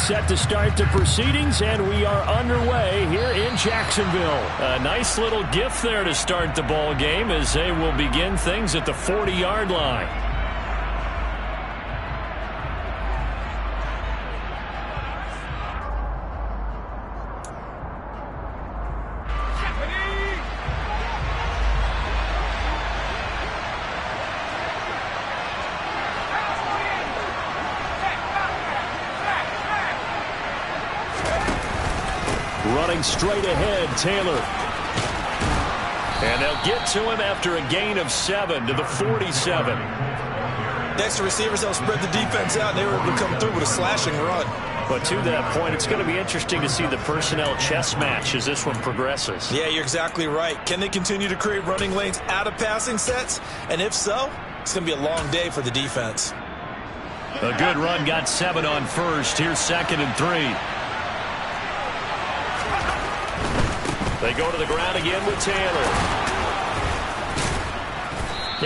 set to start the proceedings, and we are underway here in Jacksonville. A nice little gift there to start the ball game as they will begin things at the 40-yard line. Running straight ahead, Taylor. And they'll get to him after a gain of 7 to the 47. Next to receivers, they'll spread the defense out, and they were able to come through with a slashing run. But to that point, it's going to be interesting to see the personnel chess match as this one progresses. Yeah, you're exactly right. Can they continue to create running lanes out of passing sets? And if so, it's going to be a long day for the defense. A good run got 7 on first. Here's 2nd and 3. They go to the ground again with Taylor.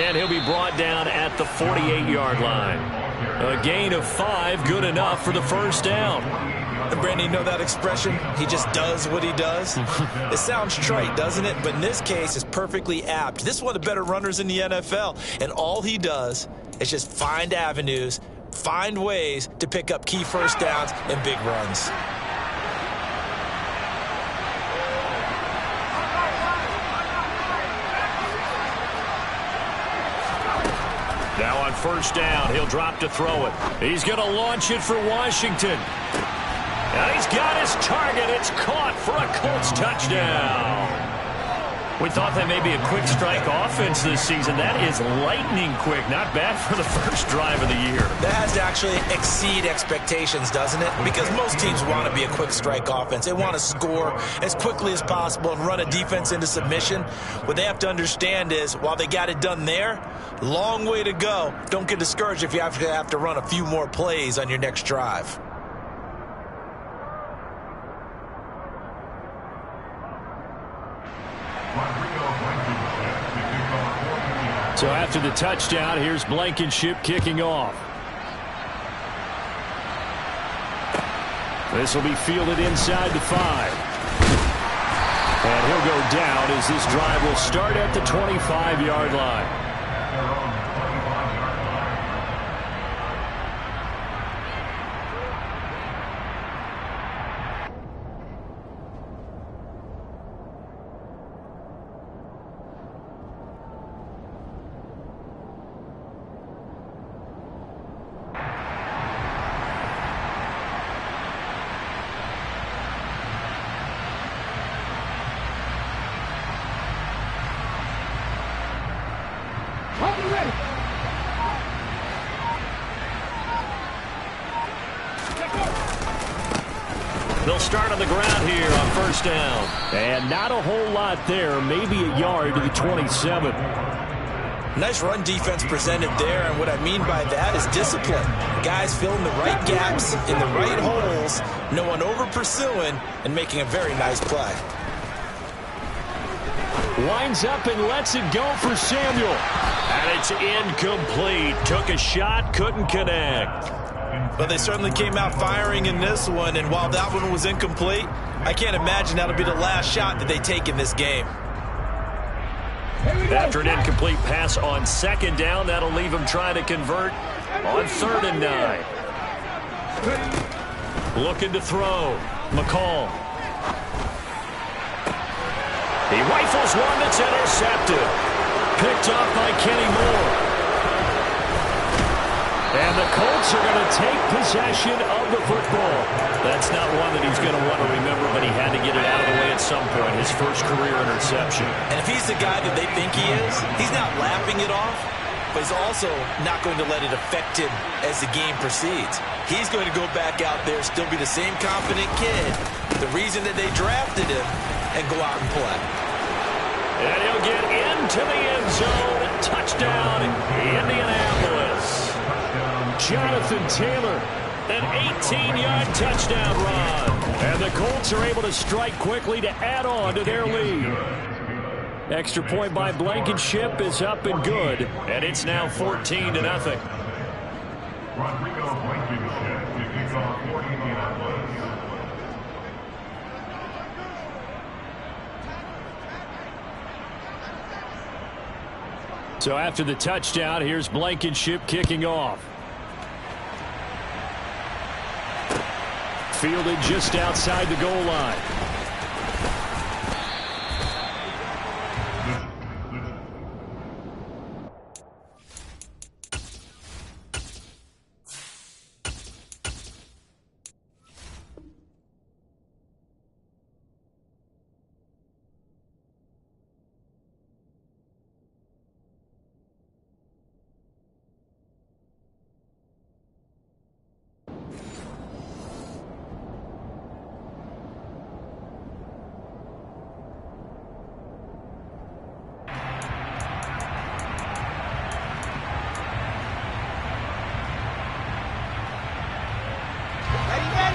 And he'll be brought down at the 48-yard line. A gain of 5, good enough for the first down. And Brandon, you know that expression? He just does what he does? It sounds trite, doesn't it? But in this case, it's perfectly apt. This is one of the better runners in the NFL. And all he does is just find avenues, find ways to pick up key first downs and big runs. Now on first down, he'll drop to throw it. He's going to launch it for Washington. And he's got his target. It's caught for a Colts touchdown. We thought that may be a quick strike offense this season. That is lightning quick. Not bad for the first drive of the year. That has to actually exceed expectations, doesn't it? Because most teams want to be a quick strike offense. They want to score as quickly as possible and run a defense into submission. What they have to understand is, while they got it done there, long way to go. Don't get discouraged if you have to run a few more plays on your next drive. So after the touchdown, here's Blankenship kicking off. This will be fielded inside the 5. And he'll go down as this drive will start at the 25-yard line. They'll start on the ground here on first down. And not a whole lot there, maybe a yard to the 27. Nice run defense presented there, and what I mean by that is discipline. Guys filling the right gaps in the right holes, no one over-pursuing, and making a very nice play. Winds up and lets it go for Samuel. And it's incomplete. Took a shot, couldn't connect. But they certainly came out firing in this one, and while that one was incomplete, I can't imagine that'll be the last shot that they take in this game. After an incomplete pass on second down, that'll leave him trying to convert on 3rd and 9. Looking to throw. McCall. He rifles one that's intercepted. Picked off by Kenny Moore. And the Colts are going to take possession of the football. That's not one that he's going to want to remember, but he had to get it out of the way at some point. His first career interception. And if he's the guy that they think he is, he's not laughing it off, but he's also not going to let it affect him as the game proceeds. He's going to go back out there, still be the same confident kid, the reason that they drafted him, and go out and play. And he'll get into the end zone. Touchdown, Indianapolis. Jonathan Taylor, an 18-yard touchdown run. And the Colts are able to strike quickly to add on to their lead. Extra point by Blankenship is up and good. And it's now 14-0. So after the touchdown, here's Blankenship kicking off. Fielded just outside the goal line.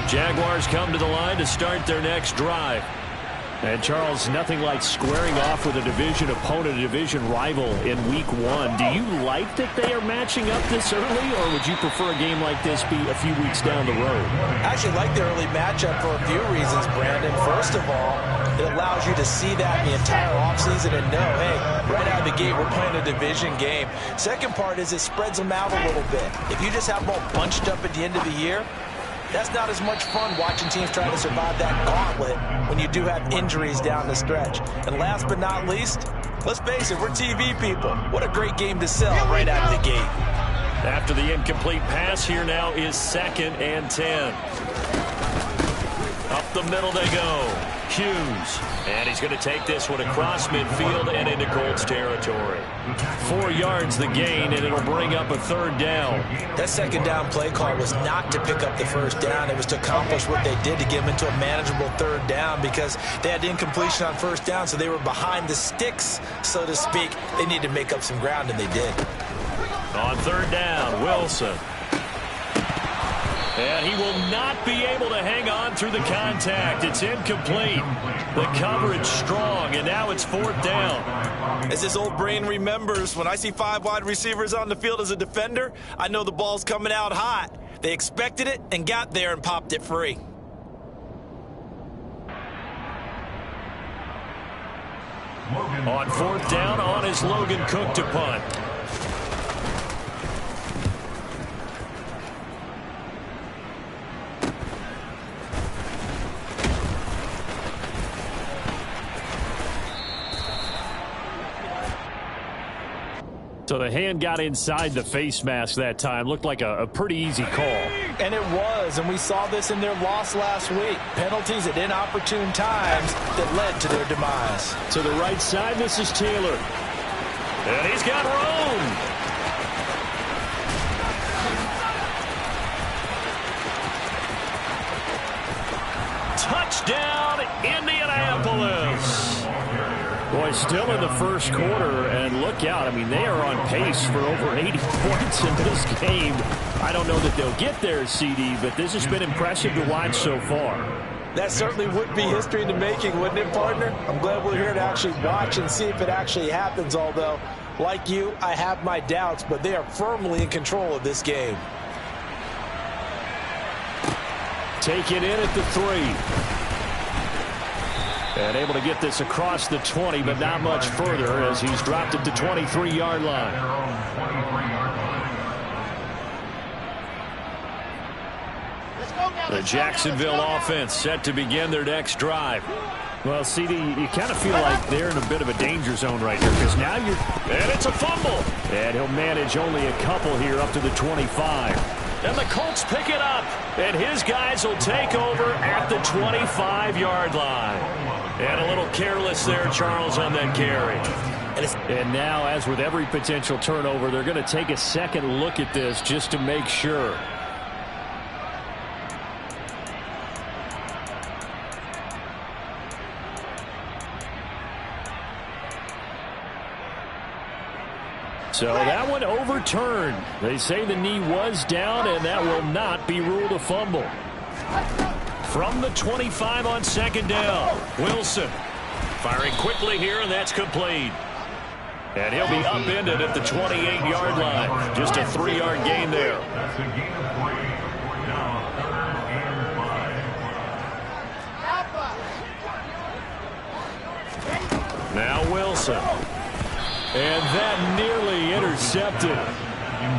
Jaguars come to the line to start their next drive. And, Charles, nothing like squaring off with a division opponent, a division rival in Week 1. Do you like that they are matching up this early, or would you prefer a game like this be a few weeks down the road? I actually like the early matchup for a few reasons, Brandon. First of all, it allows you to see that in the entire offseason and know, hey, right out of the gate, we're playing a division game. Second part is it spreads them out a little bit. If you just have them all bunched up at the end of the year, that's not as much fun watching teams try to survive that gauntlet when you do have injuries down the stretch. And last but not least, let's face it, we're TV people. What a great game to sell right out of the gate. After the incomplete pass, here now is 2nd and 10. Up the middle they go. Hughes. And he's going to take this one across midfield and into Colts territory. 4 yards the gain, and it'll bring up a 3rd down. That 2nd down play call was not to pick up the 1st down. It was to accomplish what they did to get them into a manageable 3rd down because they had incompletion on 1st down, so they were behind the sticks, so to speak. They needed to make up some ground, and they did. On 3rd down, Wilson. And he will not be able to hang on through the contact. It's incomplete. The coverage strong, and now it's 4th down. As this old brain remembers, when I see 5 wide receivers on the field as a defender, I know the ball's coming out hot. They expected it and got there and popped it free. On 4th down, on is Logan Cook to punt. So the hand got inside the face mask that time. Looked like a pretty easy call. And it was, and we saw this in their loss last week. Penalties at inopportune times that led to their demise. To the right side, this is Taylor. And he's got room. Touchdown, Indianapolis. Boy, still in the first quarter, and look out. I mean, they are on pace for over 80 points in this game. I don't know that they'll get there, CD, but this has been impressive to watch so far. That certainly would be history in the making, wouldn't it, partner? I'm glad we're here to actually watch and see if it actually happens, although, like you, I have my doubts, but they are firmly in control of this game. Take it in at the 3. And able to get this across the 20, but not much further as he's dropped it to 23-yard line. The Jacksonville offense set to begin their next drive. Well, CD, you kind of feel like they're in a bit of a danger zone right here because now you're... And it's a fumble. And he'll manage only a couple here up to the 25. And the Colts pick it up. And his guys will take over at the 25-yard line. And a little careless there, Charles, on that carry. And now, as with every potential turnover, they're going to take a second look at this just to make sure. So that one overturned. They say the knee was down, and that will not be ruled a fumble. From the 25 on 2nd down, Wilson firing quickly here, and that's complete. And he'll be upended at the 28-yard line. Just a 3-yard gain there. Now Wilson. And that nearly intercepted.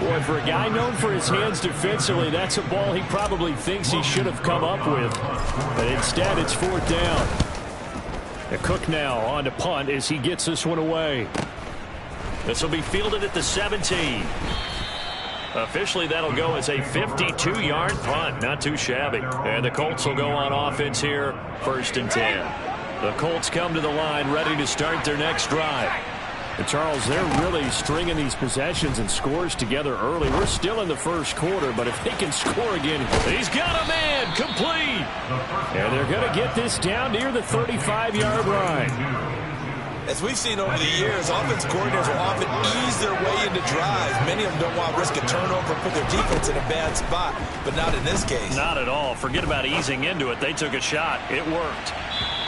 Boy, for a guy known for his hands defensively, that's a ball he probably thinks he should have come up with. But instead, it's 4th down. Cook now on to punt as he gets this one away. This will be fielded at the 17. Officially, that'll go as a 52-yard punt. Not too shabby. And the Colts will go on offense here, 1st and 10. The Colts come to the line ready to start their next drive. And Charles, they're really stringing these possessions and scores together early. We're still in the first quarter, but if they can score again, he's got a man complete. And they're going to get this down near the 35-yard line. As we've seen over the years, offense coordinators will often ease their way into drives. Many of them don't want to risk a turnover and put their defense in a bad spot, but not in this case. Not at all. Forget about easing into it. They took a shot. It worked.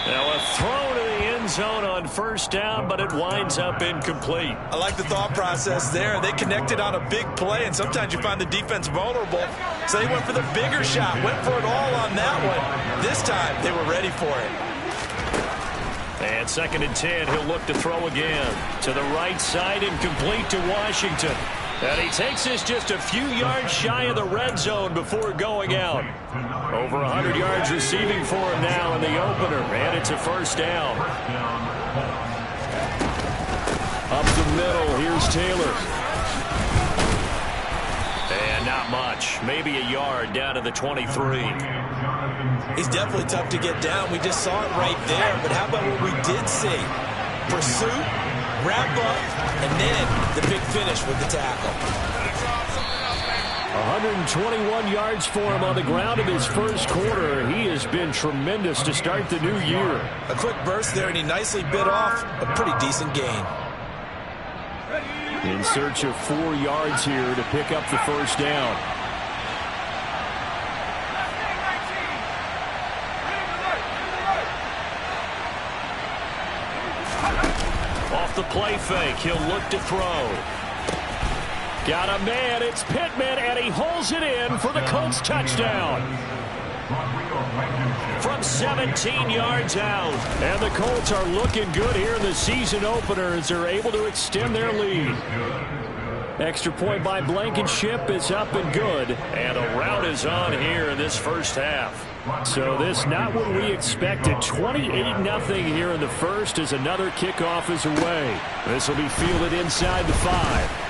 Now a throw to the end zone on 1st down, but it winds up incomplete. I like the thought process there. They connected on a big play, and sometimes you find the defense vulnerable. So they went for the bigger shot, went for it all on that one. This time, they were ready for it. And 2nd and 10, he'll look to throw again. To the right side, incomplete to Washington. And he takes this just a few yards shy of the red zone before going out. Over 100 yards receiving for him now in the opener. And it's a 1st down. Up the middle, here's Taylor. And not much. Maybe a yard down to the 23. He's definitely tough to get down. We just saw it right there. But how about what we did see? Pursuit, wrap up, and then the big finish with the tackle. 121 yards for him on the ground in his first quarter. He has been tremendous to start the new year. A quick burst there, and he nicely bit off a pretty decent gain. In search of 4 yards here to pick up the 1st down. Off the play fake, he'll look to throw. Got a man, it's Pittman, and he holds it in for the Colts touchdown. From 17 yards out. And the Colts are looking good here in the season opener as they're able to extend their lead. Extra point by Blankenship is up and good. And a rout is on here in this first half. So this not what we expected. 28-0 here in the first as another kickoff is away. This will be fielded inside the 5.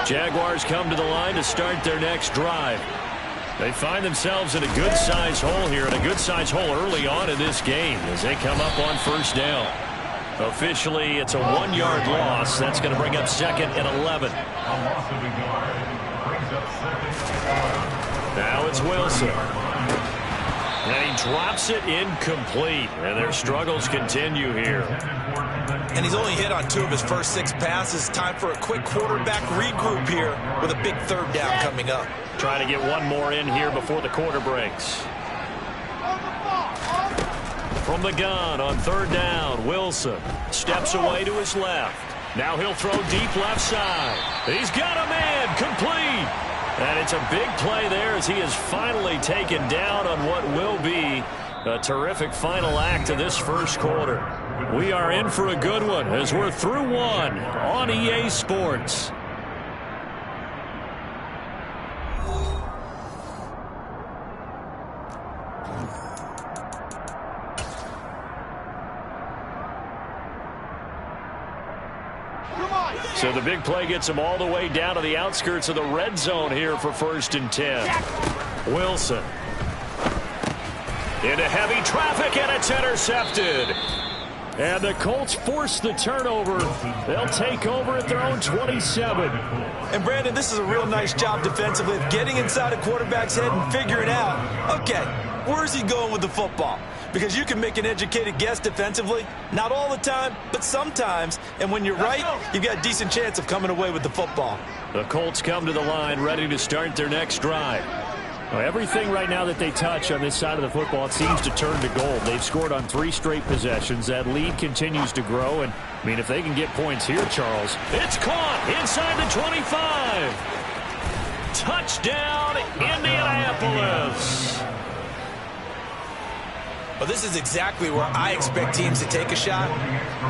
Jaguars come to the line to start their next drive. They find themselves in a good-sized hole here, and a good-sized hole early on in this game as they come up on 1st down. Officially, it's a 1-yard loss. That's going to bring up 2nd and 11. Now it's Wilson. And he drops it incomplete, and their struggles continue here. And he's only hit on 2 of his first 6 passes. Time for a quick quarterback regroup here with a big 3rd down coming up. Trying to get one more in here before the quarter breaks. From the gun on 3rd down, Wilson steps away to his left. Now he'll throw deep left side. He's got a man, complete. And it's a big play there as he is finally taken down on what will be a terrific final act of this first quarter. We are in for a good one as we're through one on EA Sports. So the big play gets him all the way down to the outskirts of the red zone here for 1st and 10. Wilson. Into heavy traffic, and it's intercepted. And the Colts force the turnover. They'll take over at their own 27. And, Brandon, this is a real nice job defensively of getting inside a quarterback's head and figuring out, okay, where's he going with the football? Because you can make an educated guess defensively. Not all the time, but sometimes. And when you're right, you've got a decent chance of coming away with the football. The Colts come to the line ready to start their next drive. Well, everything right now that they touch on this side of the football, it seems to turn to gold. They've scored on 3 straight possessions. That lead continues to grow. And, I mean, if they can get points here, Charles. It's caught inside the 25. Touchdown, Indianapolis. Well, this is exactly where I expect teams to take a shot.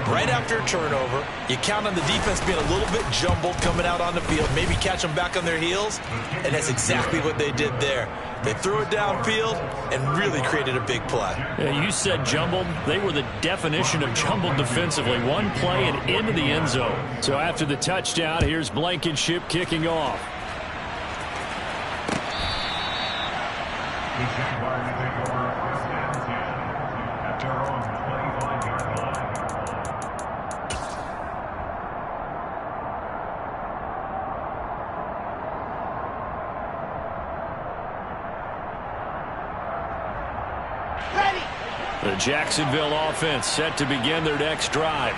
Right after a turnover, you count on the defense being a little bit jumbled coming out on the field, maybe catch them back on their heels, and that's exactly what they did there. They threw it downfield and really created a big play. Yeah, you said jumbled. They were the definition of jumbled defensively. One play and into the end zone. So after the touchdown, here's Blankenship kicking off. The Jacksonville offense set to begin their next drive.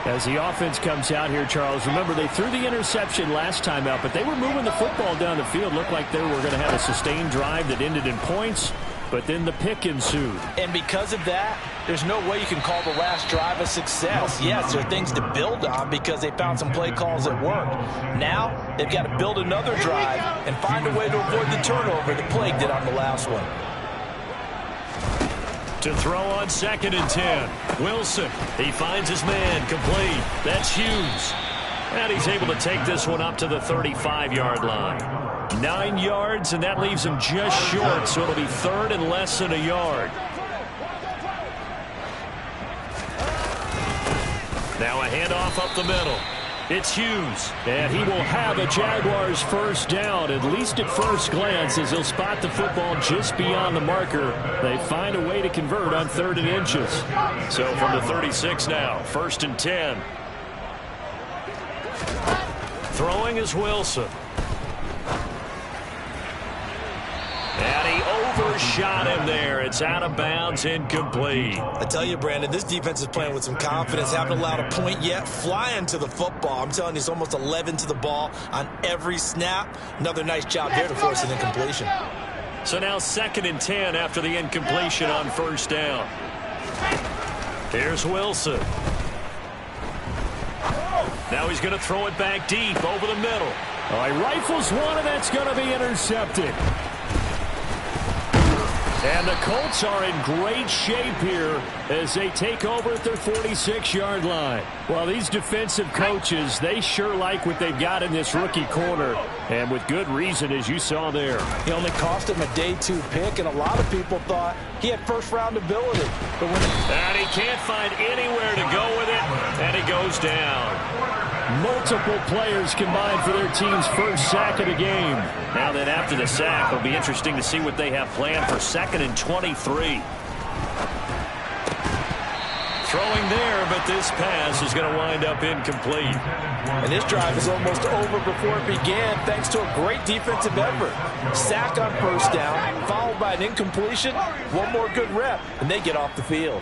As the offense comes out here, Charles, remember they threw the interception last time out, but they were moving the football down the field. Looked like they were going to have a sustained drive that ended in points, but then the pick ensued. And because of that, there's no way you can call the last drive a success. Yes, there are things to build on because they found some play calls that worked. Now, they've got to build another drive and find a way to avoid the turnover that plagued it on the last one. To throw on 2nd and 10. Wilson, he finds his man, complete. That's Hughes. And he's able to take this one up to the 35-yard line. 9 yards, and that leaves him just short, so it'll be 3rd and less than a yard. Now a handoff up the middle. It's Hughes, and he will have a Jaguars first down, at least at first glance, as he'll spot the football just beyond the marker. They find a way to convert on 3rd and inches. So from the 36 now, 1st and 10. Throwing is Wilson. And he overshot him there. It's out of bounds, incomplete. I tell you, Brandon, this defense is playing with some confidence. Haven't allowed a point yet. Flying to the football. I'm telling you, it's almost 11 to the ball on every snap. Another nice job there to force an incompletion. So now 2nd and 10 after the incompletion on 1st down. Here's Wilson. Now he's going to throw it back deep over the middle. Oh, he rifles one, and that's going to be intercepted. And the Colts are in great shape here as they take over at their 46-yard line. Well, these defensive coaches, they sure like what they've got in this rookie corner, and with good reason, as you saw there. He only cost him a day 2 pick, and a lot of people thought he had first-round ability. But and he can't find anywhere to go with it, and he goes down. Multiple players combined for their team's first sack of the game. Now then, after the sack, it'll be interesting to see what they have planned for 2nd and 23. Throwing there, but this pass is going to wind up incomplete. And this drive is almost over before it began, thanks to a great defensive effort. Sack on 1st down, followed by an incompletion, one more good rep, and they get off the field.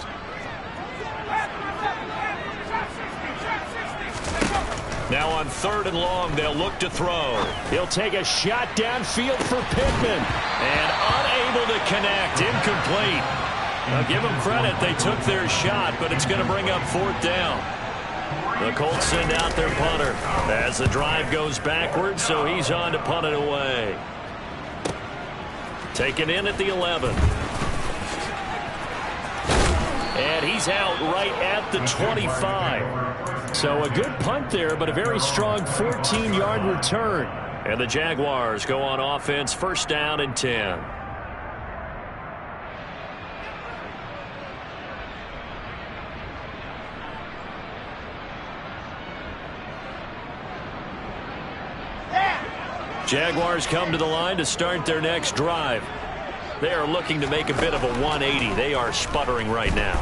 Now on 3rd and long, they'll look to throw. He'll take a shot downfield for Pittman. And unable to connect. Incomplete. Now give them credit. They took their shot, but it's going to bring up 4th down. The Colts send out their punter as the drive goes backwards, so he's on to punt it away. Taken in at the 11. And he's out right at the 25. So a good punt there, but a very strong 14-yard return. And the Jaguars go on offense, 1st down and 10. Jaguars come to the line to start their next drive. They are looking to make a bit of a 180. They are sputtering right now.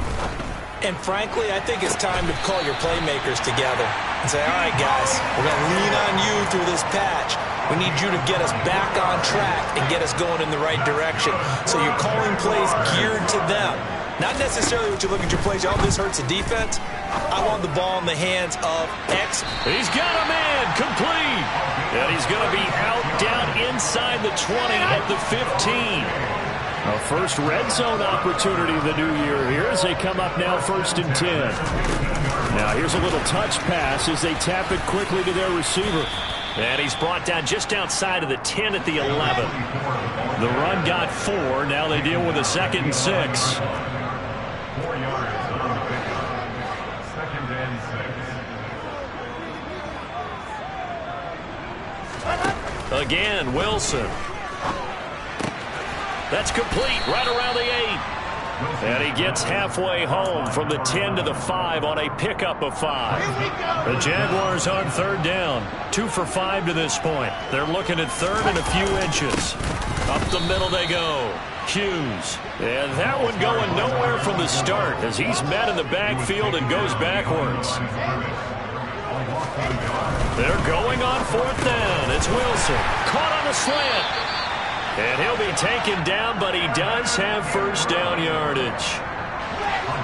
And frankly, I think it's time to call your playmakers together and say, all right, guys, we're going to lean on you through this patch. We need you to get us back on track and get us going in the right direction. So you're calling plays geared to them. Not necessarily what you look at your plays. Oh, this hurts the defense. I want the ball in the hands of X. He's got a man complete. And he's going to be out down inside the 20 at the 15. A first red zone opportunity of the new year here as they come up now 1st and 10. Now here's a little touch pass as they tap it quickly to their receiver. And he's brought down just outside of the 10 at the 11. The run got 4. Now they deal with a 2nd and 6. Again, Wilson. That's complete right around the 8. And he gets halfway home from the 10 to the 5 on a pickup of 5. The Jaguars on 3rd down. 2 for 5 to this point. They're looking at 3rd and a few inches. Up the middle they go. Hughes. And that one going nowhere from the start as he's met in the backfield and goes backwards. They're going on 4th down. It's Wilson. Caught on the slant. And he'll be taken down, but he does have 1st down yardage.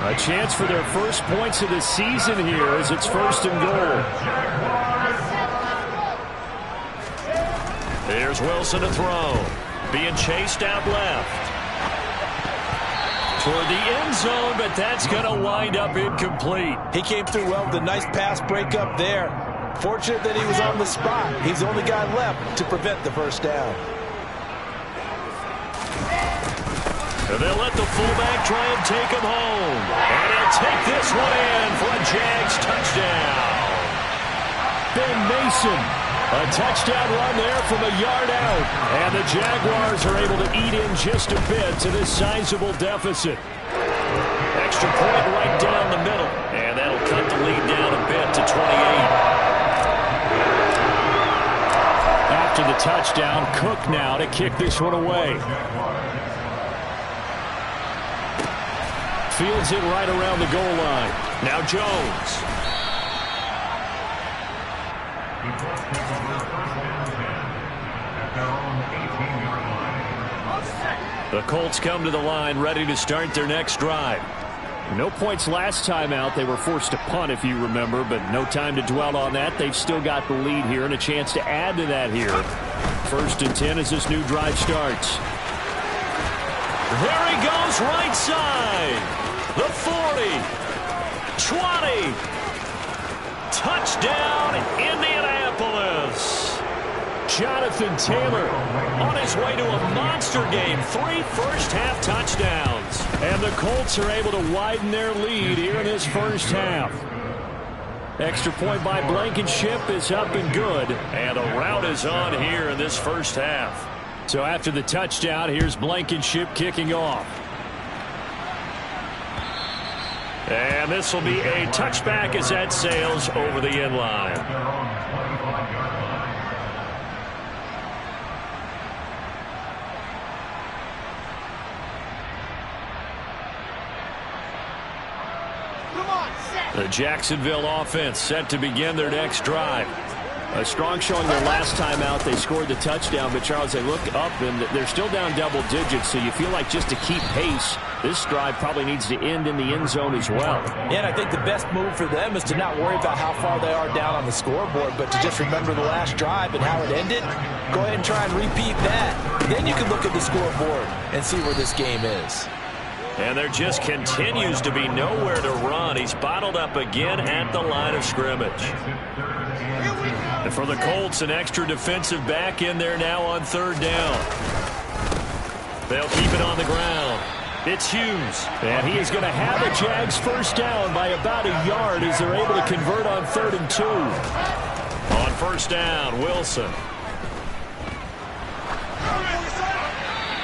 A chance for their first points of the season here as it's 1st and goal. Here's Wilson to throw. Being chased out left. Toward the end zone, but that's going to wind up incomplete. He came through well with a nice pass breakup there. Fortunate that he was on the spot. He's the only guy left to prevent the 1st down. And they'll let the fullback try and take him home. And he'll take this one in for a Jags touchdown. Ben Mason. A touchdown run there from a yard out. And the Jaguars are able to eat in just a bit to this sizable deficit. Extra point right down the middle. And that'll cut the lead down a bit to 28. After the touchdown, Cook now to kick this one away. Fields it right around the goal line. Now Jones. The Colts come to the line ready to start their next drive. No points last time out. They were forced to punt, if you remember, but no time to dwell on that. They've still got the lead here and a chance to add to that here. 1st and 10 as this new drive starts. There he goes right side. The 40, 20, touchdown Indianapolis. Jonathan Taylor on his way to a monster game. 3 first-half touchdowns. And the Colts are able to widen their lead here in this first half. Extra point by Blankenship is up and good. And the rout is on here in this first half. So after the touchdown, here's Blankenship kicking off. And this will be a touchback as that sails over the end line. The Jacksonville offense set to begin their next drive. A strong showing their last time out. They scored the touchdown, but Charles, they look up and they're still down double digits, so you feel like just to keep pace, this drive probably needs to end in the end zone as well. Yeah, and I think the best move for them is to not worry about how far they are down on the scoreboard, but to just remember the last drive and how it ended. Go ahead and try and repeat that. Then you can look at the scoreboard and see where this game is. And there just continues to be nowhere to run. He's bottled up again at the line of scrimmage. And for the Colts, an extra defensive back in there now on 3rd down. They'll keep it on the ground. It's Hughes. And he is going to have a Jags 1st down by about a yard as they're able to convert on 3rd and 2. On 1st down, Wilson.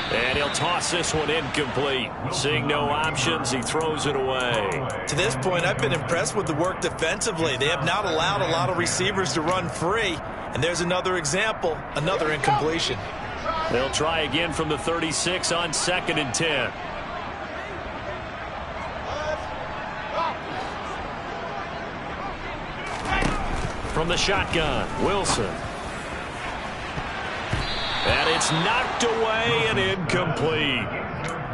And he'll toss this one incomplete. Seeing no options, he throws it away. To this point, I've been impressed with the work defensively. They have not allowed a lot of receivers to run free. And there's another example, another incompletion. They'll try again from the 36 on 2nd and 10. From the shotgun, Wilson. And it's knocked away and incomplete.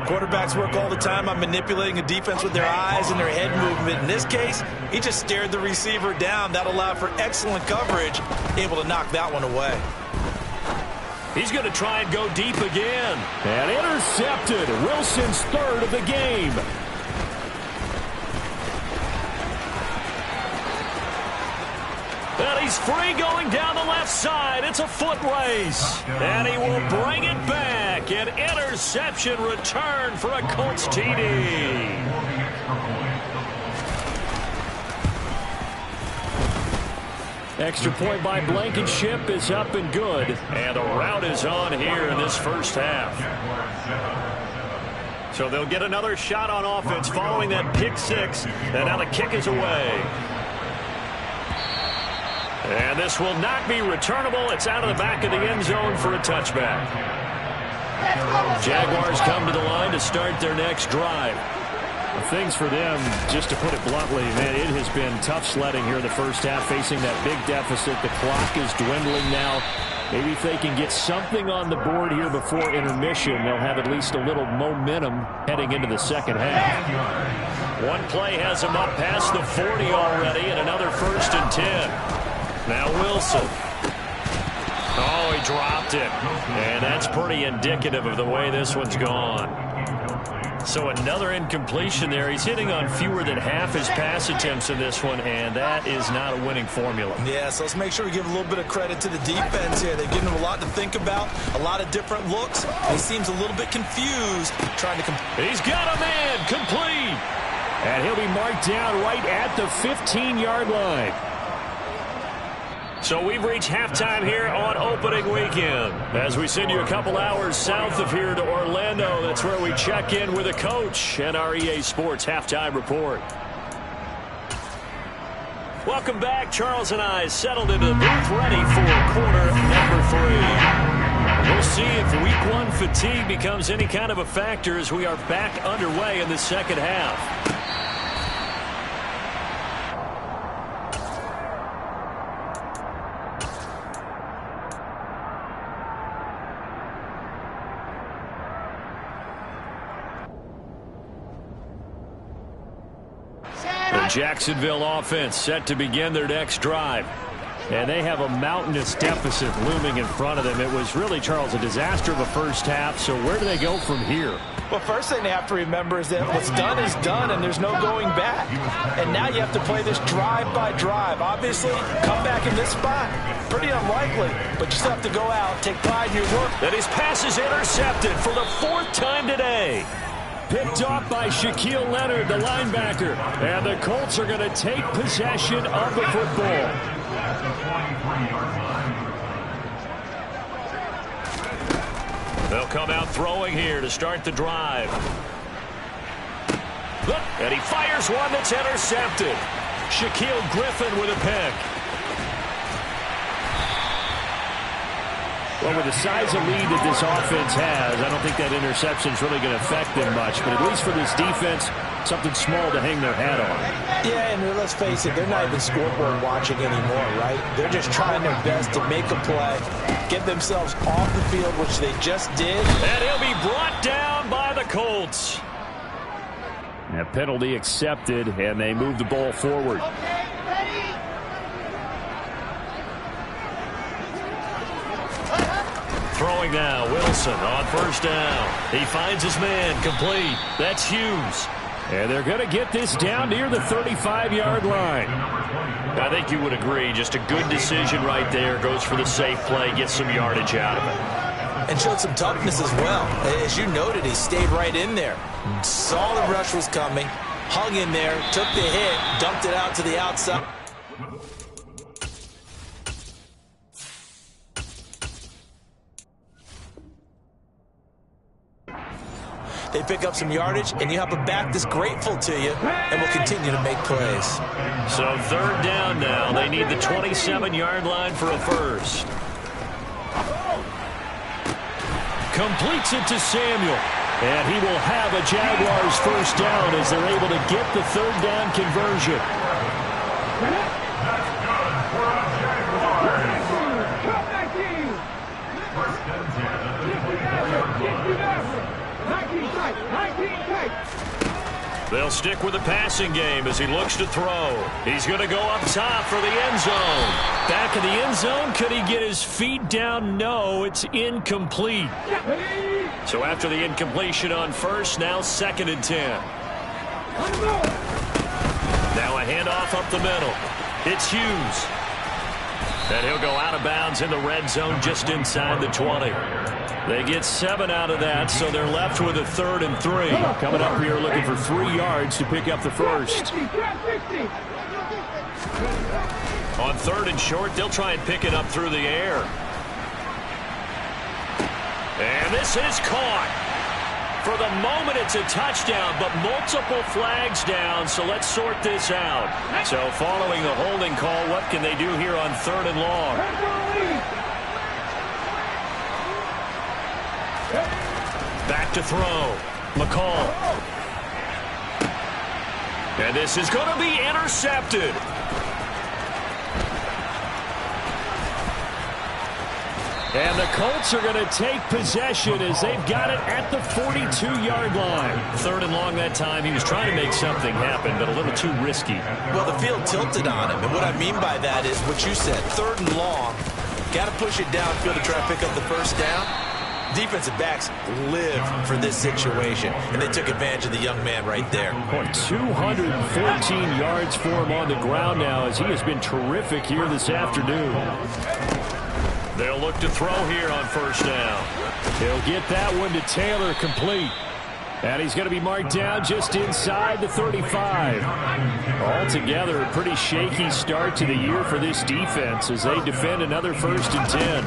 Quarterbacks work all the time on manipulating a defense with their eyes and their head movement. In this case, he just stared the receiver down. That allowed for excellent coverage, able to knock that one away. He's going to try and go deep again. And intercepted. Wilson's third of the game. And he's free going down the left side. It's a foot race. And he will bring it back. An interception return for a Colts TD. Extra point by Blankenship is up and good. And the route is on here in this first half. So they'll get another shot on offense following that pick six. And now the kick is away. And this will not be returnable. It's out of the back of the end zone for a touchback. Jaguars come to the line to start their next drive. Things for them, just to put it bluntly, man, it has been tough sledding here in the first half, facing that big deficit. The clock is dwindling now. Maybe if they can get something on the board here before intermission, they'll have at least a little momentum heading into the second half. One play has them up past the 40 already, and another 1st and 10. Now Wilson. Oh, he dropped it. And that's pretty indicative of the way this one's gone. So another incompletion there. He's hitting on fewer than half his pass attempts in this one, and that is not a winning formula. Yeah, so let's make sure we give a little bit of credit to the defense here. They've given him a lot to think about, a lot of different looks. He seems a little bit confused trying to He's got a man complete. And he'll be marked down right at the 15-yard line. So we've reached halftime here on opening weekend. As we send you a couple hours south of here to Orlando, that's where we check in with a coach and our EA Sports halftime report. Welcome back. Charles and I settled into the booth ready for quarter number 3. We'll see if week 1 fatigue becomes any kind of a factor as we are back underway in the second half. The Jacksonville offense set to begin their next drive. And they have a mountainous deficit looming in front of them. It was really, Charles, a disaster of a first half. So where do they go from here? Well, first thing they have to remember is that what's done is done, and there's no going back. And now you have to play this drive by drive. Obviously, come back in this spot, pretty unlikely. But you still have to go out, take pride in your work. And his pass is intercepted for the 4th time today. Picked off by Shaquille Leonard, the linebacker. And the Colts are going to take possession of the football. They'll come out throwing here to start the drive. And he fires one that's intercepted. Shaquille Griffin with a pick. Well, with the size of lead that this offense has, I don't think that interception is really going to affect them much. But at least for this defense, something small to hang their hat on. Yeah, and let's face it, they're not even scoreboard watching anymore, right? They're just trying their best to make a play, get themselves off the field, which they just did. And he'll be brought down by the Colts. A penalty accepted, and they move the ball forward. Throwing now, Wilson on 1st down. He finds his man, complete. That's Hughes. And they're going to get this down near the 35-yard line. I think you would agree, just a good decision right there. Goes for the safe play, gets some yardage out of it. And showed some toughness as well. As you noted, he stayed right in there. Saw the rush was coming, hung in there, took the hit, dumped it out to the outside. They pick up some yardage, and you have a back that's grateful to you and will continue to make plays. So 3rd down now. They need the 27-yard line for a first. Completes it to Samuel. And he will have a Jaguars 1st down as they're able to get the 3rd down conversion. They'll stick with the passing game as he looks to throw. He's going to go up top for the end zone. Back in the end zone, could he get his feet down? No, it's incomplete. So after the incompletion on first, now 2nd and 10. Now a handoff up the middle. It's Hughes. And he'll go out of bounds in the red zone just inside the 20. They get 7 out of that, so they're left with a 3rd and 3. Coming up here looking for 3 yards to pick up the first. On 3rd and short, they'll try and pick it up through the air. And this is caught. For the moment, it's a touchdown, but multiple flags down, so let's sort this out. So following the holding call, what can they do here on 3rd and long? Back to throw. McCall. And this is going to be intercepted. And the Colts are going to take possession as they've got it at the 42-yard line. 3rd and long that time. He was trying to make something happen, but a little too risky. Well, the field tilted on him, and what I mean by that is what you said, 3rd and long. Got to push it downfield to try to pick up the first down. Defensive backs live for this situation, and they took advantage of the young man right there. 214 yards for him on the ground now as he has been terrific here this afternoon. They'll look to throw here on first down. He'll get that one to Taylor, complete. And he's going to be marked down just inside the 35. Altogether, a pretty shaky start to the year for this defense as they defend another 1st and 10.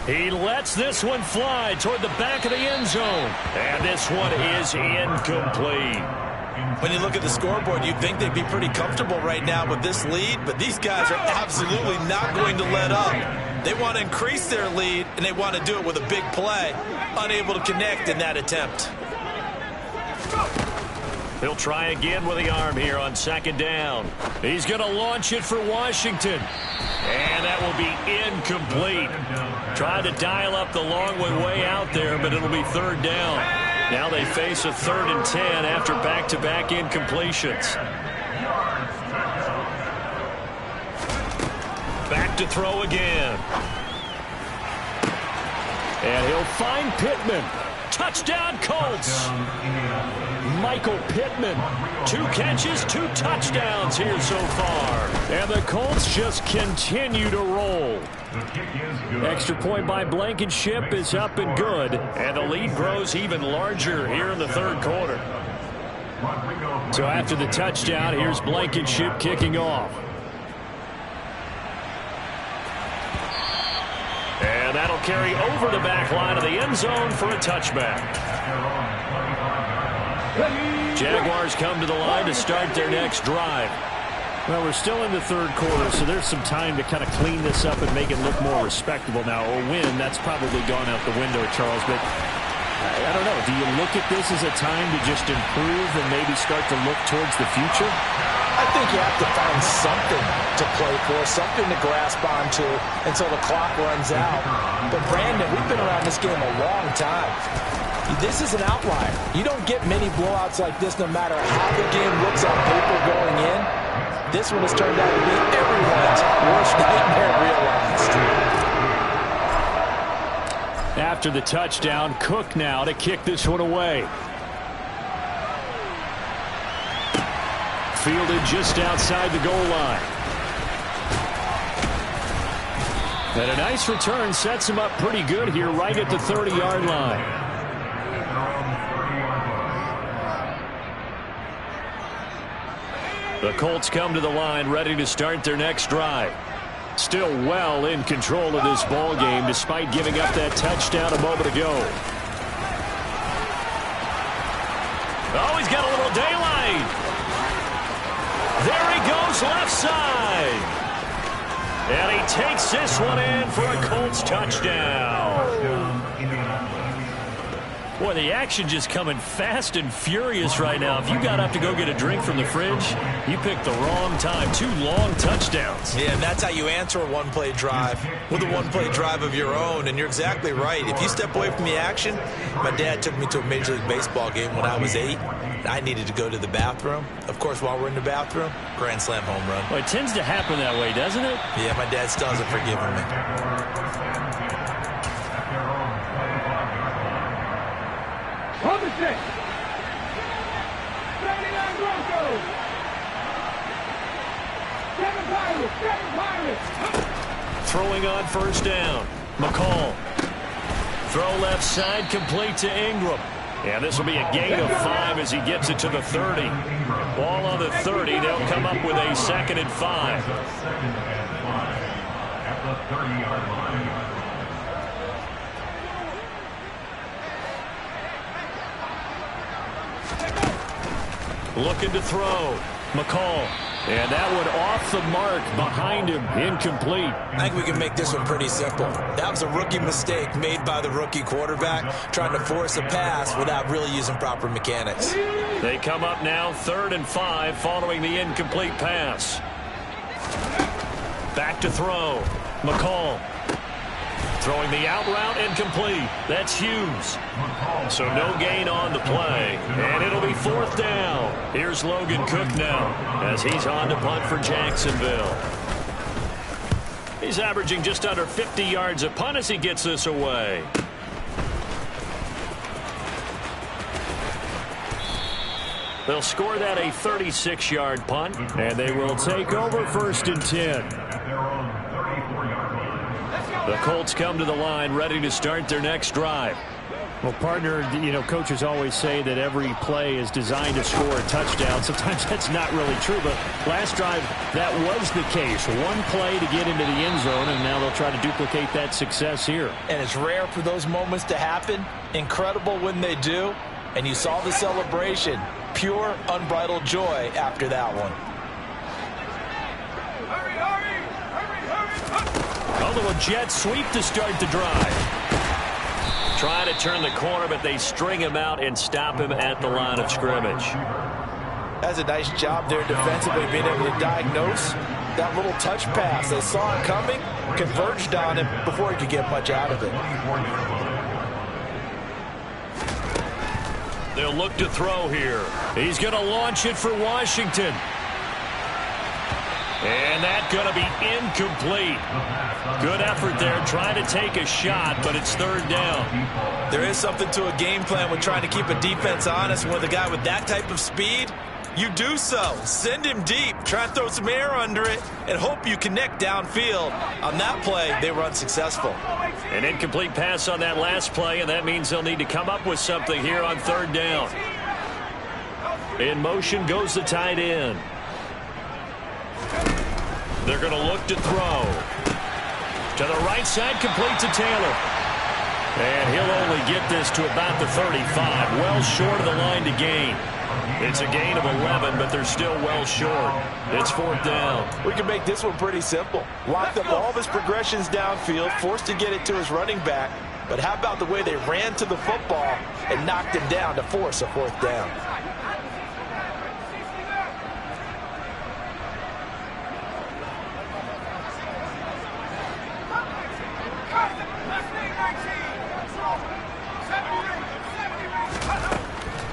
He lets this one fly toward the back of the end zone. And this one is incomplete. When you look at the scoreboard, you'd think they'd be pretty comfortable right now with this lead, but these guys are absolutely not going to let up. They want to increase their lead, and they want to do it with a big play. Unable to connect in that attempt. He'll try again with the arm here on 2nd down. He's going to launch it for Washington. And that will be incomplete. Tried to dial up the long one way out there, but it'll be 3rd down. Now they face a 3rd and 10 after back-to-back incompletions. Back to throw again. And he'll find Pittman. Touchdown, Colts. Michael Pittman. 2 catches, 2 touchdowns here so far. And the Colts just continue to roll. Extra point by Blankenship is up and good. And the lead grows even larger here in the 3rd quarter. So after the touchdown, here's Blankenship kicking off. And that'll carry over the back line of the end zone for a touchback. Jaguars come to the line to start their next drive. Well, we're still in the 3rd quarter, so there's some time to kind of clean this up and make it look more respectable now. Or win, that's probably gone out the window, Charles. But I don't know. Do you look at this as a time to just improve and maybe start to look towards the future? I think you have to find something to play for, something to grasp onto until the clock runs out. But, Brandon, we've been around this game a long time. This is an outlier. You don't get many blowouts like this no matter how the game looks on paper going in. This one has turned out to be everyone's worst nightmare realized. After the touchdown, Cook now to kick this one away. Fielded just outside the goal line. And a nice return sets him up pretty good here right at the 30-yard line. The Colts come to the line ready to start their next drive. Still well in control of this ball game despite giving up that touchdown a moment ago. Oh, he's got a little daylight. There he goes left side. And he takes this one in for a Colts touchdown. Boy, the action just coming fast and furious right now. If you got up to go get a drink from the fridge, you picked the wrong time. 2 long touchdowns. Yeah, and that's how you answer a one-play drive with a one-play drive of your own. And you're exactly right. If you step away from the action, my dad took me to a Major League Baseball game when I was 8. I needed to go to the bathroom. Of course, while we're in the bathroom, grand slam home run. Well, it tends to happen that way, doesn't it? Yeah, my dad still hasn't forgiven me. Throwing on first down. McCall. Throw left side, complete to Ingram. And this will be a gain of 5 as he gets it to the 30. Ball on the 30. They'll come up with a 2nd and 5. At the 30-yard line. Looking to throw. McCall. And that one off the mark behind him. Incomplete. I think we can make this one pretty simple. That was a rookie mistake made by the rookie quarterback, trying to force a pass without really using proper mechanics. They come up now 3rd and 5 following the incomplete pass. Back to throw. McCall. Throwing the out route incomplete. That's Hughes. So no gain on the play. And it'll be 4th down. Here's Logan Cook now as he's on to punt for Jacksonville. He's averaging just under 50 yards a punt as he gets this away. They'll score that a 36-yard punt, and they will take over 1st and 10. The Colts come to the line ready to start their next drive. Well, partner, you know, coaches always say that every play is designed to score a touchdown. Sometimes that's not really true, but last drive, that was the case. One play to get into the end zone, and now they'll try to duplicate that success here. And it's rare for those moments to happen. Incredible when they do. And you saw the celebration. Pure, unbridled joy after that one. A little jet sweep to start the drive. Trying to turn the corner, but they string him out and stop him at the line of scrimmage. That's a nice job there defensively, being able to diagnose that little touch pass. They saw it coming, converged on him before he could get much out of it. They'll look to throw here. He's going to launch it for Washington. And that's going to be incomplete. Good effort there, trying to take a shot, but it's 3rd down. There is something to a game plan with trying to keep a defense honest. With a guy with that type of speed, you do so. Send him deep, try and throw some air under it, and hope you connect downfield. On that play, they were unsuccessful. An incomplete pass on that last play, and that means they'll need to come up with something here on 3rd down. In motion goes the tight end. They're going to look to throw. To the right side, complete to Taylor. And he'll only get this to about the 35, well short of the line to gain. It's a gain of 11, but they're still well short. It's 4th down. We can make this one pretty simple. Locked up all of his progressions downfield, forced to get it to his running back. But how about the way they ran to the football and knocked him down to force a 4th down?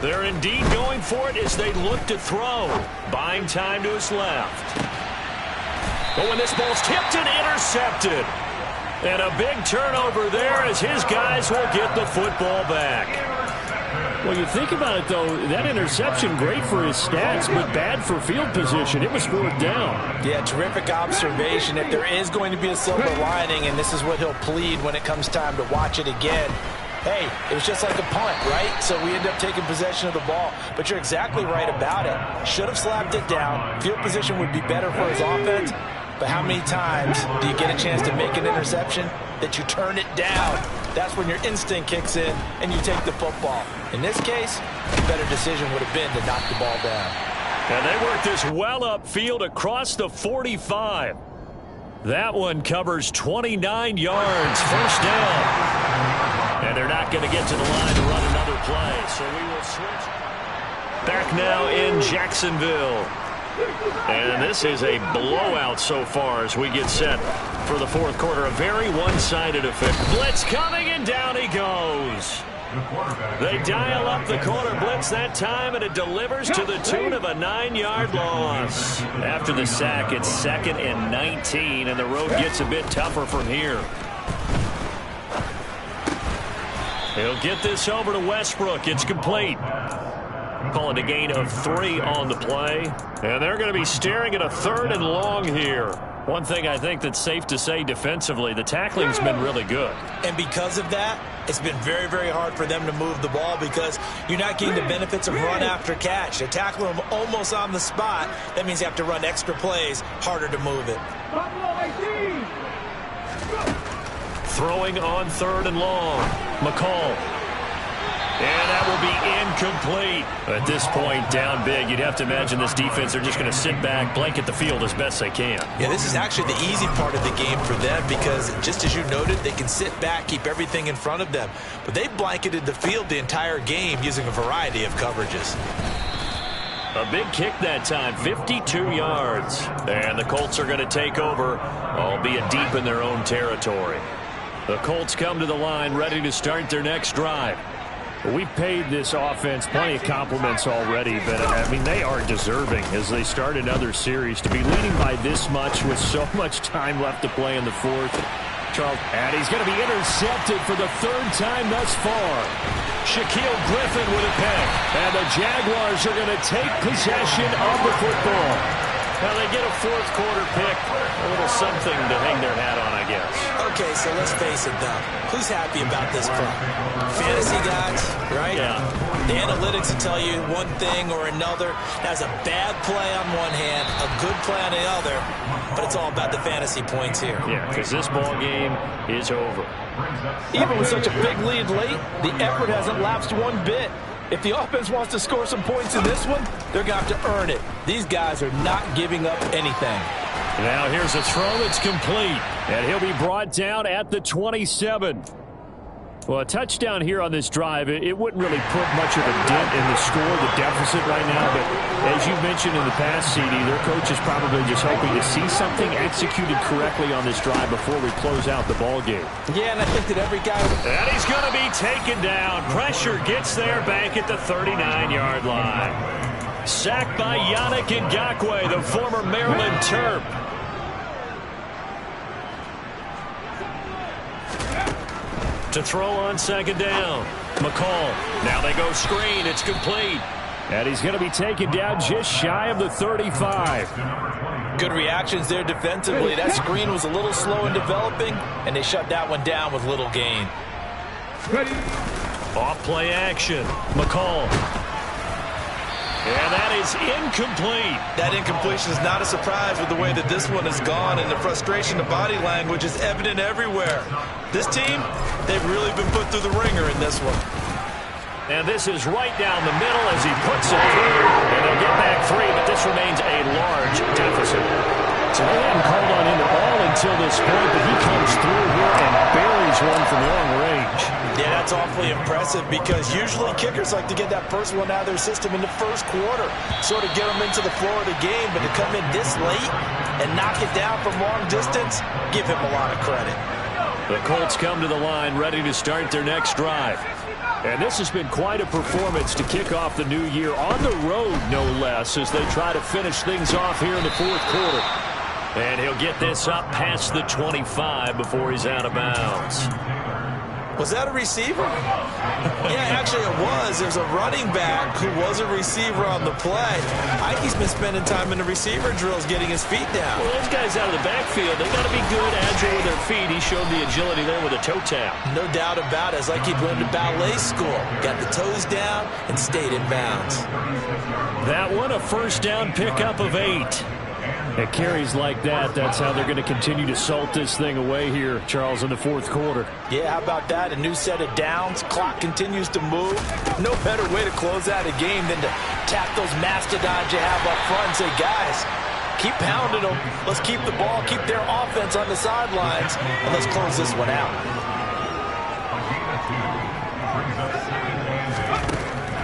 They're indeed going for it as they look to throw. Buying time to his left. But when this ball's tipped and intercepted. And a big turnover there as his guys will get the football back. Well, you think about it, though, that interception, great for his stats, but bad for field position. It was 4th down. Yeah, terrific observation. If there is going to be a silver lining, and this is what he'll plead when it comes time to watch it again, hey, it was just like a punt, right? So we end up taking possession of the ball. But you're exactly right about it. Should have slapped it down. Field position would be better for his offense. But how many times do you get a chance to make an interception that you turn it down? That's when your instinct kicks in and you take the football. In this case, a better decision would have been to knock the ball down. And they work this well upfield across the 45. That one covers 29 yards. 1st down. And they're not going to get to the line to run another play, so we will switch. Back now in Jacksonville. And this is a blowout so far as we get set for the fourth quarter. A very one-sided affair. Blitz coming, and down he goes. They dial up the corner blitz that time, and it delivers to the tune of a 9-yard loss. After the sack, it's 2nd and 19, and the road gets a bit tougher from here. He'll get this over to Westbrook. It's complete. Call it a gain of 3 on the play. And they're going to be staring at a 3rd and long here. One thing I think that's safe to say defensively, the tackling's been really good. And because of that, it's been very, very hard for them to move the ball because you're not getting the benefits of run after catch. They're tackling them almost on the spot. That means you have to run extra plays, harder to move it. Throwing on 3rd and long. McCall. And that will be incomplete. At this point, down big, you'd have to imagine this defense, they're just going to sit back, blanket the field as best they can. Yeah, this is actually the easy part of the game for them because, just as you noted, they can sit back, keep everything in front of them. But they blanketed the field the entire game using a variety of coverages. A big kick that time, 52 yards. And the Colts are going to take over, albeit deep in their own territory. The Colts come to the line, ready to start their next drive. We've paid this offense plenty of compliments already, but, I mean, they are deserving as they start another series. To be leading by this much with so much time left to play in the fourth. Charles, and he's going to be intercepted for the 3rd time thus far. Shaquille Griffin with a pick. And the Jaguars are going to take possession of the football. Now they get a fourth quarter pick. A little something to hang their hat on, I guess. Okay, so let's face it, though. Who's happy about this front? Fantasy guys, right? Yeah. The analytics will tell you one thing or another. That's a bad play on one hand, a good play on the other, but it's all about the fantasy points here. Yeah, because this ball game is over. Even with such a big lead late, the effort hasn't lapsed one bit. If the offense wants to score some points in this one, they're going to have to earn it. These guys are not giving up anything. Now here's a throw that's complete, and he'll be brought down at the 27. Well, a touchdown here on this drive, it wouldn't really put much of a dent in the score, the deficit right now. But as you mentioned in the past, CD, their coach is probably just hoping to see something executed correctly on this drive before we close out the ball game. Yeah, and I think that every guy... And he's going to be taken down. Pressure gets there back at the 39-yard line. Sacked by Yannick Ngakoue, the former Maryland Terp. To throw on 2nd down. McCall. Now they go screen. It's complete. And he's going to be taken down just shy of the 35. Good reactions there defensively. That screen was a little slow in developing, and they shut that one down with little gain. Off play action. McCall. And that is incomplete. That incompletion is not a surprise with the way that this one has gone, and the frustration of body language is evident everywhere. This team, they've really been put through the ringer in this one. And this is right down the middle as he puts it through. And they'll get back 3, but this remains a large deficit. So they hadn't called on him at all until this point, but he comes through here and buries one from long range. Yeah, that's awfully impressive because usually kickers like to get that first one out of their system in the first quarter, sort of get them into the flow of the game, but to come in this late and knock it down from long distance, give him a lot of credit. The Colts come to the line ready to start their next drive. And this has been quite a performance to kick off the new year on the road, no less, as they try to finish things off here in the fourth quarter. And he'll get this up past the 25 before he's out of bounds. Was that a receiver? Yeah, actually it was. There's a running back who was a receiver on the play. Ikey's been spending time in the receiver drills getting his feet down. Well, those guys out of the backfield, they got to be good, agile with their feet. He showed the agility there with a toe tap. No doubt about it. It's like he'd went to ballet school. Got the toes down and stayed in bounds. That one, a first down pickup of 8. At carries like that, that's how they're going to continue to salt this thing away here, Charles, in the fourth quarter. Yeah, how about that? A new set of downs. Clock continues to move. No better way to close out a game than to tap those mastodons you have up front and say, guys, keep pounding them. Let's keep the ball, keep their offense on the sidelines, and let's close this one out.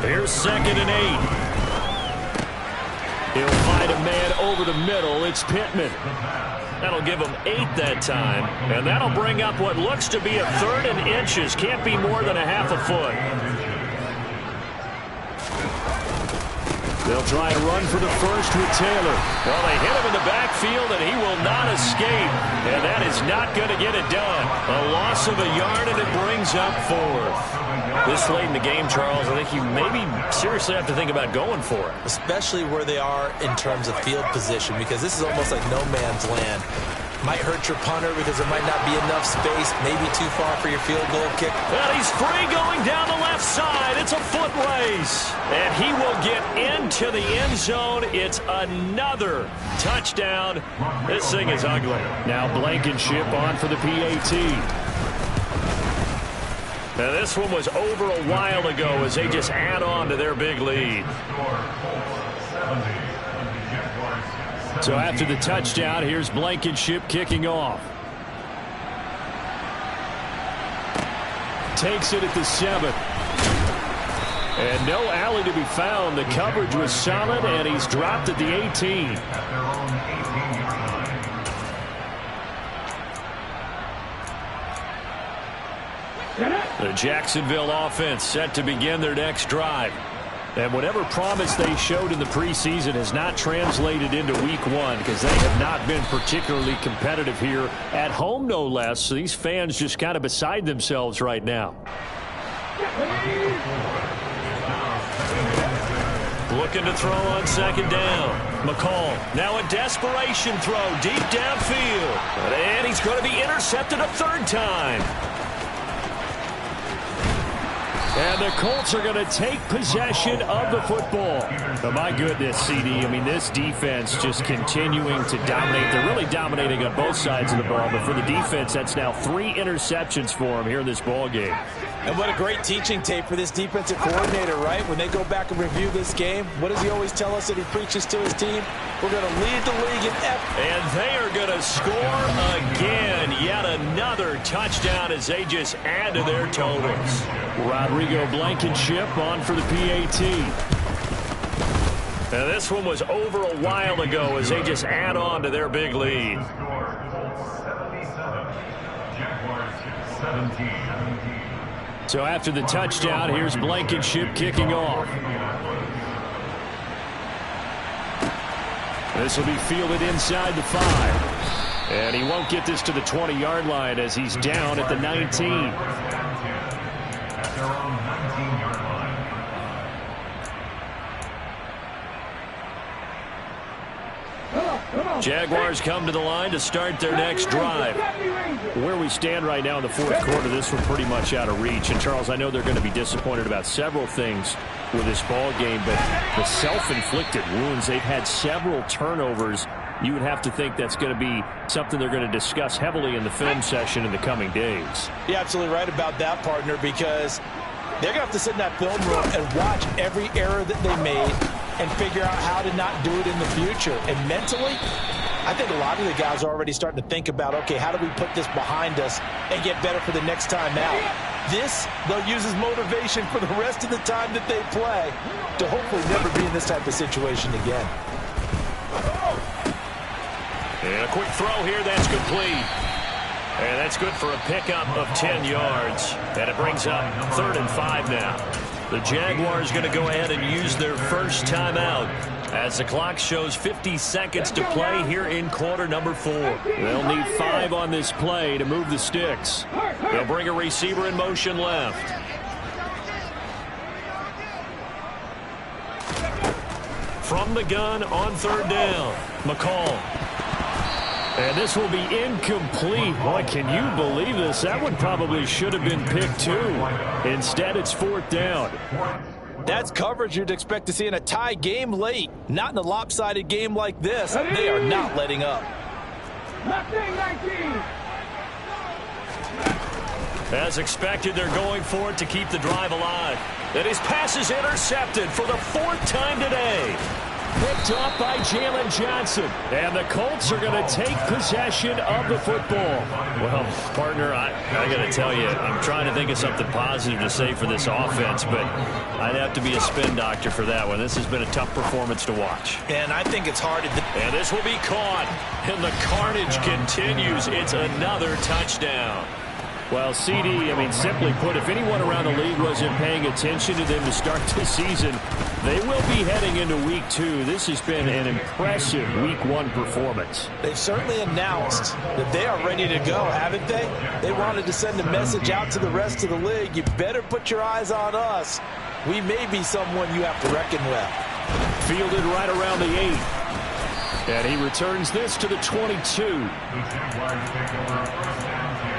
Here's 2nd and 8. He'll find a man over the middle. It's Pittman. That'll give him 8 that time. And that'll bring up what looks to be a 3rd and inches. Can't be more than a half a foot. They'll try to run for the first with Taylor. Well, they hit him in the backfield, and he will not escape. And that is not going to get it done. A loss of a yard, and it brings up 4th. This late in the game, Charles, I think you maybe seriously have to think about going for it. Especially where they are in terms of field position, because this is almost like no man's land. Might hurt your punter because there might not be enough space, maybe too far for your field goal kick. Well, he's free going down the left side. It's a foot race. And he will get into the end zone. It's another touchdown. This thing is ugly. Now Blankenship on for the PAT. Now this one was over a while ago as they just add on to their big lead. So after the touchdown, here's Blankenship kicking off. Takes it at the 7. And no alley to be found. The coverage was solid, and he's dropped at the 18. The Jacksonville offense set to begin their next drive. And whatever promise they showed in the preseason has not translated into week 1 because they have not been particularly competitive here at home, no less. So these fans just kind of beside themselves right now. Looking to throw on 2nd down. McCall, now a desperation throw deep downfield. And he's going to be intercepted a 3rd time. And the Colts are going to take possession of the football. Oh, my goodness, CD. I mean, this defense just continuing to dominate. They're really dominating on both sides of the ball. But for the defense, that's now 3 interceptions for them here in this ball game. And what a great teaching tape for this defensive coordinator, right? When they go back and review this game, what does he always tell us that he preaches to his team? We're going to lead the league in effort. And they are going to score again. Yet another touchdown as they just add to their totals. Rodrigo Blankenship on for the PAT. Now this one was over a while ago as they just add on to their big lead. So after the touchdown, here's Blankenship kicking off. This will be fielded inside the 5. And he won't get this to the 20-yard line as he's down at the 19. Jaguars come to the line to start their next drive. Where we stand right now in the 4th quarter, this one pretty much out of reach. And, Charles, I know they're going to be disappointed about several things with this ball game, but the self-inflicted wounds, they've had several turnovers. You would have to think that's going to be something they're going to discuss heavily in the film session in the coming days. You're absolutely right about that, partner, because they're going to have to sit in that film room and watch every error that they made and figure out how to not do it in the future. And mentally, I think a lot of the guys are already starting to think about, okay, how do we put this behind us and get better for the next time out? This, they'll use as motivation for the rest of the time that they play to hopefully never be in this type of situation again. And a quick throw here, that's complete. And that's good for a pickup of 10 yards. And it brings up 3rd and 5 now. The Jaguars going to go ahead and use their first timeout as the clock shows 50 seconds to play here in quarter number 4. They'll need 5 on this play to move the sticks. They'll bring a receiver in motion left. From the gun on 3rd down, McCall. And this will be incomplete. Boy, can you believe this? That one probably should have been picked too. Instead, it's 4th down. That's coverage you'd expect to see in a tie game late. Not in a lopsided game like this. They are not letting up. As expected, they're going for it to keep the drive alive. And his pass is intercepted for the 4th time today. Picked off by Jalen Johnson. And the Colts are going to take possession of the football. Well, partner, I got to tell you, I'm trying to think of something positive to say for this offense, but I'd have to be a spin doctor for that one. This has been a tough performance to watch. And I think it's hard to... And this will be caught. And the carnage continues. It's another touchdown. Well, CD, simply put, if anyone around the league wasn't paying attention to them to start the season, they will be heading into Week 2. This has been an impressive Week 1 performance. They've certainly announced that they are ready to go, haven't they? They wanted to send a message out to the rest of the league. You better put your eyes on us. We may be someone you have to reckon with. Fielded right around the 8. And he returns this to the 22. The Jaguars take over first and 10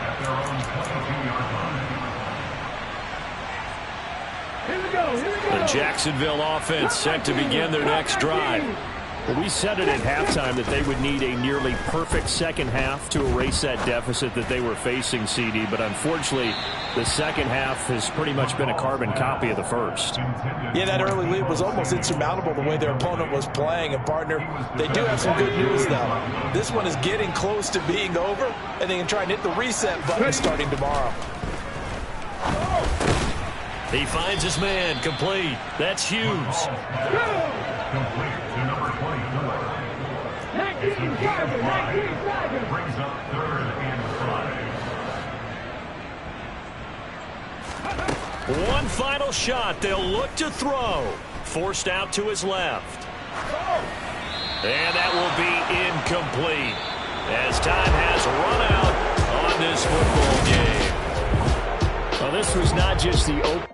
at their own 22-yard line. The Jacksonville offense set to begin their next drive. Well, we said it at halftime that they would need a nearly perfect second half to erase that deficit that they were facing, CD. But unfortunately, the second half has pretty much been a carbon copy of the first. Yeah, that early lead was almost insurmountable the way their opponent was playing. And, partner, they do have some good news, though. This one is getting close to being over, and they can try and hit the reset button starting tomorrow. He finds his man, complete. That's Hughes. Complete to number 24. It's a gain of 5. Brings up 3rd and 5. One final shot. They'll look to throw. Forced out to his left. And that will be incomplete as time has run out on this football game. Well, this was not just the open.